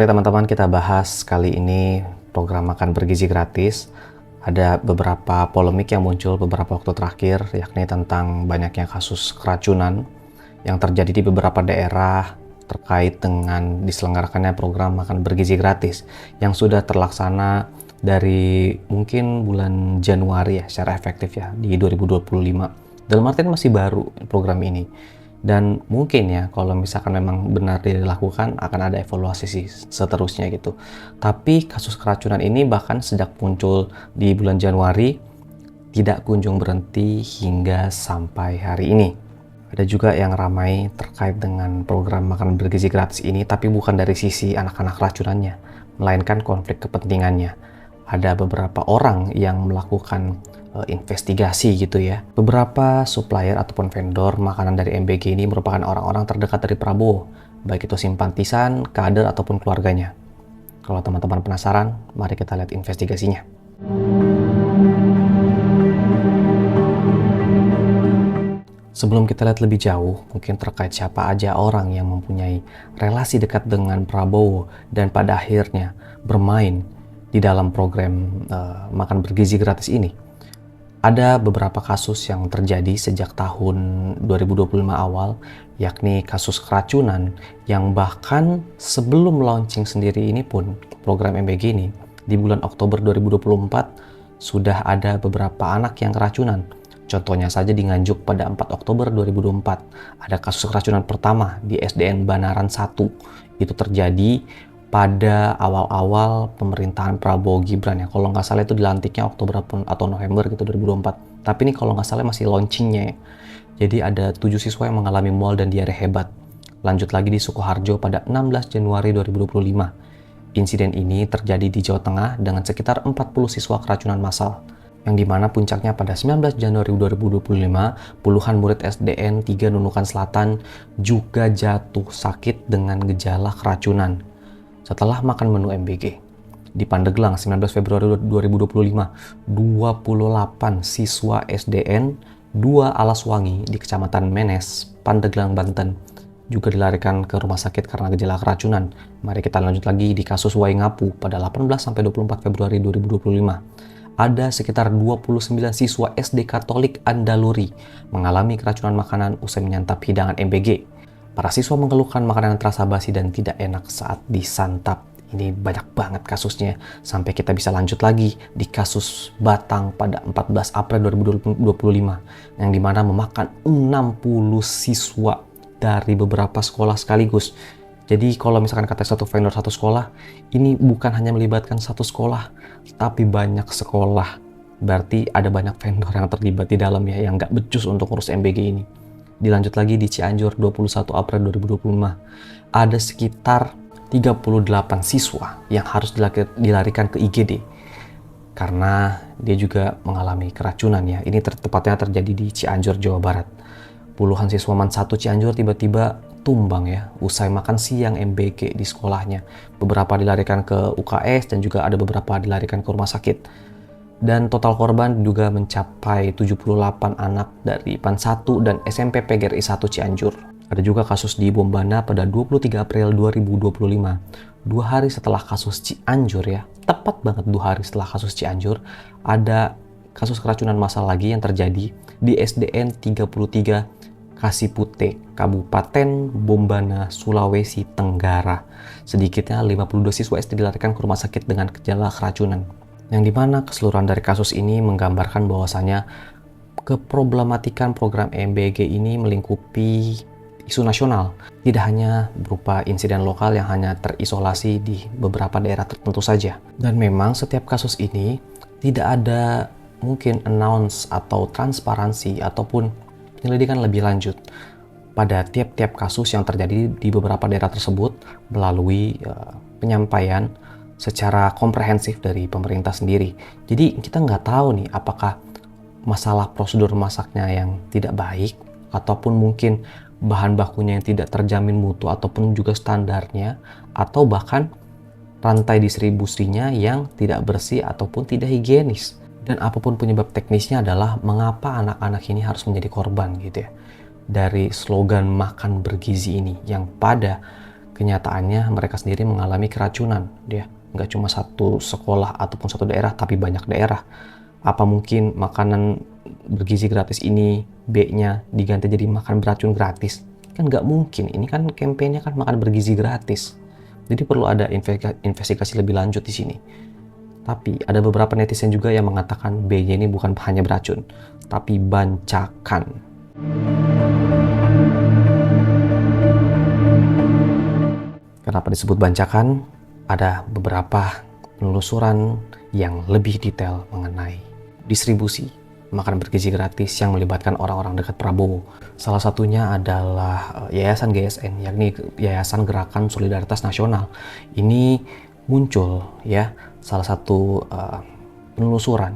Mari teman-teman kita bahas kali ini program makan bergizi gratis. Ada beberapa polemik yang muncul beberapa waktu terakhir, yakni tentang banyaknya kasus keracunan yang terjadi di beberapa daerah terkait dengan diselenggarakannya program makan bergizi gratis yang sudah terlaksana dari mungkin bulan Januari ya secara efektif ya di 2025. Dalam artian masih baru program ini. Dan mungkin ya kalau misalkan memang benar dilakukan akan ada evaluasi sih seterusnya gitu. Tapi kasus keracunan ini bahkan sejak muncul di bulan Januari tidak kunjung berhenti hingga sampai hari ini. Ada juga yang ramai terkait dengan program makan bergizi gratis ini, tapi bukan dari sisi anak-anak racunannya, melainkan konflik kepentingannya. Ada beberapa orang yang melakukan investigasi gitu ya. Beberapa supplier ataupun vendor makanan dari MBG ini merupakan orang-orang terdekat dari Prabowo, baik itu simpatisan, kader ataupun keluarganya. Kalau teman-teman penasaran, mari kita lihat investigasinya. Sebelum kita lihat lebih jauh, mungkin terkait siapa aja orang yang mempunyai relasi dekat dengan Prabowo dan pada akhirnya bermain di dalam program makan bergizi gratis ini. Ada beberapa kasus yang terjadi sejak tahun 2025 awal, yakni kasus keracunan yang bahkan sebelum launching sendiri ini pun program MBG ini, di bulan Oktober 2024 sudah ada beberapa anak yang keracunan. Contohnya saja di Nganjuk pada 4 Oktober 2024, ada kasus keracunan pertama di SDN Banaran 1. Itu terjadi pada awal-awal pemerintahan Prabowo Gibran ya. Kalau nggak salah itu dilantiknya Oktober atau November gitu 2024. Tapi ini kalau nggak salah masih launchingnya ya. Jadi ada 7 siswa yang mengalami mual dan diare hebat. Lanjut lagi di Sukoharjo pada 16 Januari 2025. Insiden ini terjadi di Jawa Tengah dengan sekitar 40 siswa keracunan massal. Yang dimana puncaknya pada 19 Januari 2025, puluhan murid SDN 3 Nunukan Selatan juga jatuh sakit dengan gejala keracunan setelah makan menu MBG. Di Pandeglang, 19 Februari 2025, 28 siswa SDN 2 Alaswangi di Kecamatan Menes, Pandeglang, Banten, juga dilarikan ke rumah sakit karena gejala keracunan. Mari kita lanjut lagi di kasus Waingapu pada 18-24 Februari 2025. Ada sekitar 29 siswa SD Katolik Andaluri mengalami keracunan makanan usai menyantap hidangan MBG. Para siswa mengeluhkan makanan yang terasa basi dan tidak enak saat disantap. Ini banyak banget kasusnya. Sampai kita bisa lanjut lagi di kasus Batang pada 14 April 2025. Yang dimana memakan 60 siswa dari beberapa sekolah sekaligus. Jadi kalau misalkan kata satu vendor satu sekolah, ini bukan hanya melibatkan satu sekolah, tapi banyak sekolah. Berarti ada banyak vendor yang terlibat di dalam ya, yang nggak becus untuk ngurus MBG ini. Dilanjut lagi di Cianjur 21 April 2025. Ada sekitar 38 siswa yang harus dilarikan ke IGD karena dia juga mengalami keracunan ya. Ini tepatnya terjadi di Cianjur, Jawa Barat. Puluhan siswa MAN 1 Cianjur tiba-tiba tumbang ya usai makan siang MBG di sekolahnya. Beberapa dilarikan ke UKS dan juga ada beberapa dilarikan ke rumah sakit. Dan total korban juga mencapai 78 anak dari PAN 1 dan SMP PGRI 1 Cianjur. Ada juga kasus di Bombana pada 23 April 2025. 2 hari setelah kasus Cianjur ya, tepat banget 2 hari setelah kasus Cianjur, ada kasus keracunan massal lagi yang terjadi di SDN 33 Kasipute, Kabupaten Bombana, Sulawesi Tenggara. Sedikitnya 52 siswa SD dilarikan ke rumah sakit dengan gejala keracunan. Yang dimana keseluruhan dari kasus ini menggambarkan bahwasanya keproblematikan program MBG ini melingkupi isu nasional, tidak hanya berupa insiden lokal yang hanya terisolasi di beberapa daerah tertentu saja. Dan memang setiap kasus ini tidak ada mungkin announce atau transparansi ataupun penyelidikan lebih lanjut pada tiap-tiap kasus yang terjadi di beberapa daerah tersebut melalui penyampaian secara komprehensif dari pemerintah sendiri. Jadi kita nggak tahu nih apakah masalah prosedur masaknya yang tidak baik ataupun mungkin bahan bakunya yang tidak terjamin mutu ataupun juga standarnya, atau bahkan rantai distribusinya yang tidak bersih ataupun tidak higienis. Dan apapun penyebab teknisnya adalah mengapa anak-anak ini harus menjadi korban gitu ya dari slogan makan bergizi ini yang pada kenyataannya mereka sendiri mengalami keracunan. Dia nggak cuma satu sekolah ataupun satu daerah, tapi banyak daerah. Apa mungkin makanan bergizi gratis ini B-nya diganti jadi makan beracun gratis? Kan nggak mungkin. Ini kan kampanye kan makan bergizi gratis. Jadi perlu ada investigasi lebih lanjut di sini. Tapi ada beberapa netizen juga yang mengatakan B-nya ini bukan hanya beracun, tapi bancakan. Kenapa disebut bancakan? Ada beberapa penelusuran yang lebih detail mengenai distribusi makanan bergizi gratis yang melibatkan orang-orang dekat Prabowo. Salah satunya adalah Yayasan GSN, yakni Yayasan Gerakan Solidaritas Nasional. Ini muncul ya, salah satu penelusuran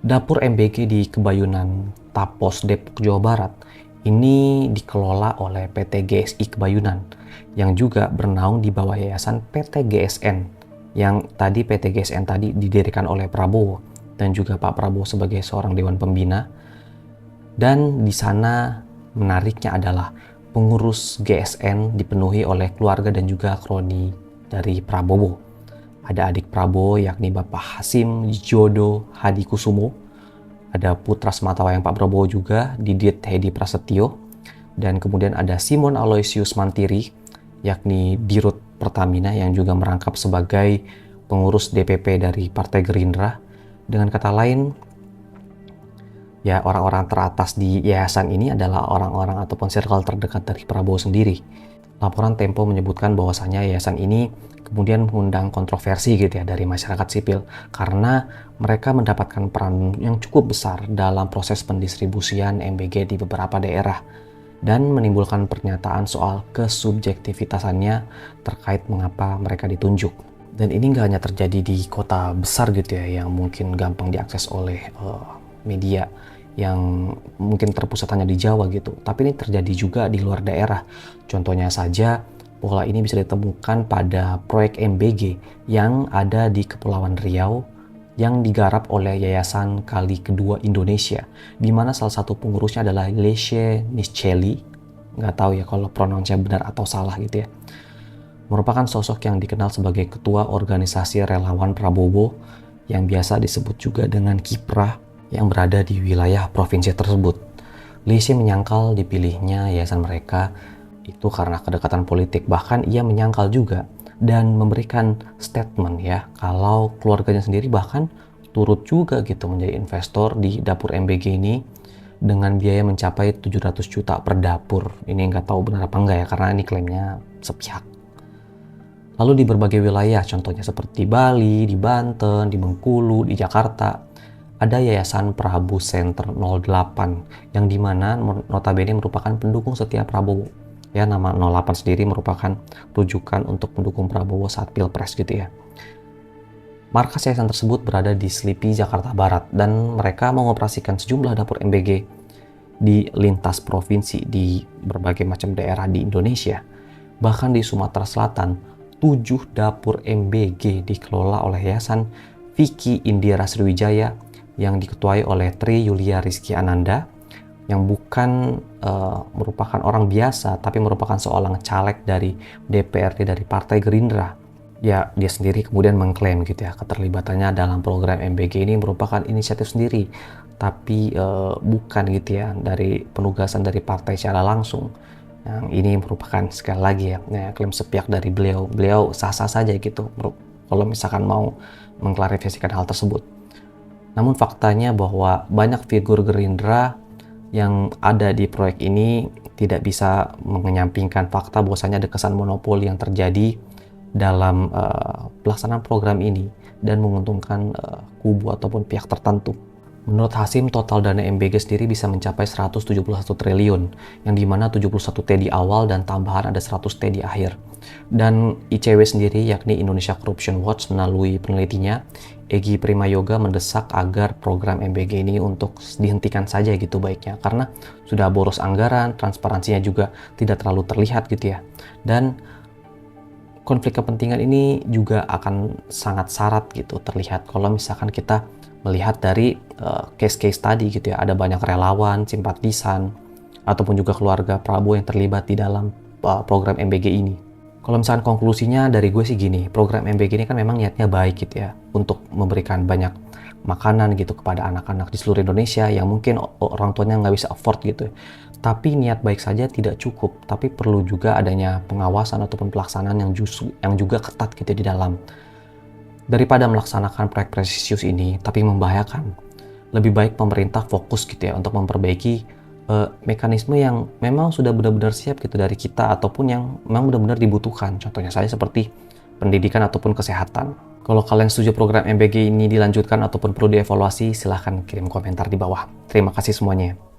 dapur MBG di Kebayunan Tapos, Depok, Jawa Barat. Ini dikelola oleh PT GSI Kebayunan yang juga bernaung di bawah Yayasan PT GSN, yang tadi PT GSN tadi didirikan oleh Prabowo dan juga Pak Prabowo sebagai seorang dewan pembina. Dan di sana menariknya adalah pengurus GSN dipenuhi oleh keluarga dan juga kroni dari Prabowo. Ada adik Prabowo yakni Bapak Hasim Jodo Hadikusumo, ada putra sematawayang Pak Prabowo juga, Didit Hedi Prasetyo, dan kemudian ada Simon Aloysius Mantiri, yakni Dirut Pertamina yang juga merangkap sebagai pengurus DPP dari Partai Gerindra. Dengan kata lain, ya orang-orang teratas di yayasan ini adalah orang-orang ataupun circle terdekat dari Prabowo sendiri. Laporan Tempo menyebutkan bahwasannya yayasan ini kemudian mengundang kontroversi gitu ya dari masyarakat sipil karena mereka mendapatkan peran yang cukup besar dalam proses pendistribusian MBG di beberapa daerah dan menimbulkan pernyataan soal kesubjektivitasannya terkait mengapa mereka ditunjuk. Dan ini nggak hanya terjadi di kota besar gitu ya yang mungkin gampang diakses oleh media yang mungkin terpusatannya di Jawa gitu, tapi ini terjadi juga di luar daerah. Contohnya saja, pola ini bisa ditemukan pada proyek MBG yang ada di Kepulauan Riau yang digarap oleh Yayasan Kali Kedua Indonesia, di mana salah satu pengurusnya adalah Leslie Nischeli, nggak tahu ya kalau pronounce-nya benar atau salah gitu ya, merupakan sosok yang dikenal sebagai ketua organisasi relawan Prabowo yang biasa disebut juga dengan Kiprah, yang berada di wilayah provinsi tersebut. Leslie menyangkal dipilihnya yayasan mereka itu karena kedekatan politik. Bahkan ia menyangkal juga dan memberikan statement ya kalau keluarganya sendiri bahkan turut juga gitu menjadi investor di dapur MBG ini dengan biaya mencapai 700 juta per dapur. Ini nggak tahu benar apa enggak ya karena ini klaimnya sepihak. Lalu di berbagai wilayah, contohnya seperti Bali, di Banten, di Bengkulu, di Jakarta, ada Yayasan Prabu Center 08 yang dimana notabene merupakan pendukung setia Prabowo. Ya, nama 08 sendiri merupakan rujukan untuk pendukung Prabowo saat Pilpres gitu ya. Markas yayasan tersebut berada di Selipi, Jakarta Barat, dan mereka mengoperasikan sejumlah dapur MBG di lintas provinsi di berbagai macam daerah di Indonesia. Bahkan di Sumatera Selatan, 7 dapur MBG dikelola oleh Yayasan Vicky Indira Sriwijaya yang diketuai oleh Tri Yulia Rizky Ananda, yang bukan merupakan orang biasa, tapi merupakan seorang caleg dari DPRD dari Partai Gerindra. Ya, dia sendiri kemudian mengklaim gitu ya, keterlibatannya dalam program MBG ini merupakan inisiatif sendiri, tapi bukan gitu ya, dari penugasan dari partai secara langsung. Yang ini merupakan sekali lagi ya, klaim sepihak dari beliau. Beliau sah-sah saja gitu, kalau misalkan mau mengklarifikasikan hal tersebut. Namun faktanya bahwa banyak figur Gerindra yang ada di proyek ini tidak bisa menyampingkan fakta bahwasanya ada kesan monopoli yang terjadi dalam pelaksanaan program ini dan menguntungkan kubu ataupun pihak tertentu. Menurut Hasim, total dana MBG sendiri bisa mencapai 171 triliun, yang dimana 71T di awal dan tambahan ada 100T di akhir. Dan ICW sendiri, yakni Indonesia Corruption Watch, melalui penelitinya, Egy Primayoga mendesak agar program MBG ini untuk dihentikan saja gitu baiknya, karena sudah boros anggaran, transparansinya juga tidak terlalu terlihat gitu ya. Dan konflik kepentingan ini juga akan sangat syarat gitu terlihat kalau misalkan kita melihat dari case-case tadi gitu ya, ada banyak relawan, simpatisan, ataupun juga keluarga Prabowo yang terlibat di dalam program MBG ini. Kalau misalkan konklusinya dari gue sih gini, program MBG ini kan memang niatnya baik gitu ya, untuk memberikan banyak makanan gitu kepada anak-anak di seluruh Indonesia yang mungkin orang tuanya nggak bisa afford gitu. Tapi niat baik saja tidak cukup, tapi perlu juga adanya pengawasan ataupun pelaksanaan yang juga ketat gitu di dalam. Daripada melaksanakan proyek presisius ini, tapi membahayakan, lebih baik pemerintah fokus gitu ya untuk memperbaiki mekanisme yang memang sudah benar-benar siap gitu dari kita ataupun yang memang benar-benar dibutuhkan. Contohnya saya seperti pendidikan ataupun kesehatan. Kalau kalian setuju program MBG ini dilanjutkan ataupun perlu dievaluasi, silahkan kirim komentar di bawah. Terima kasih semuanya.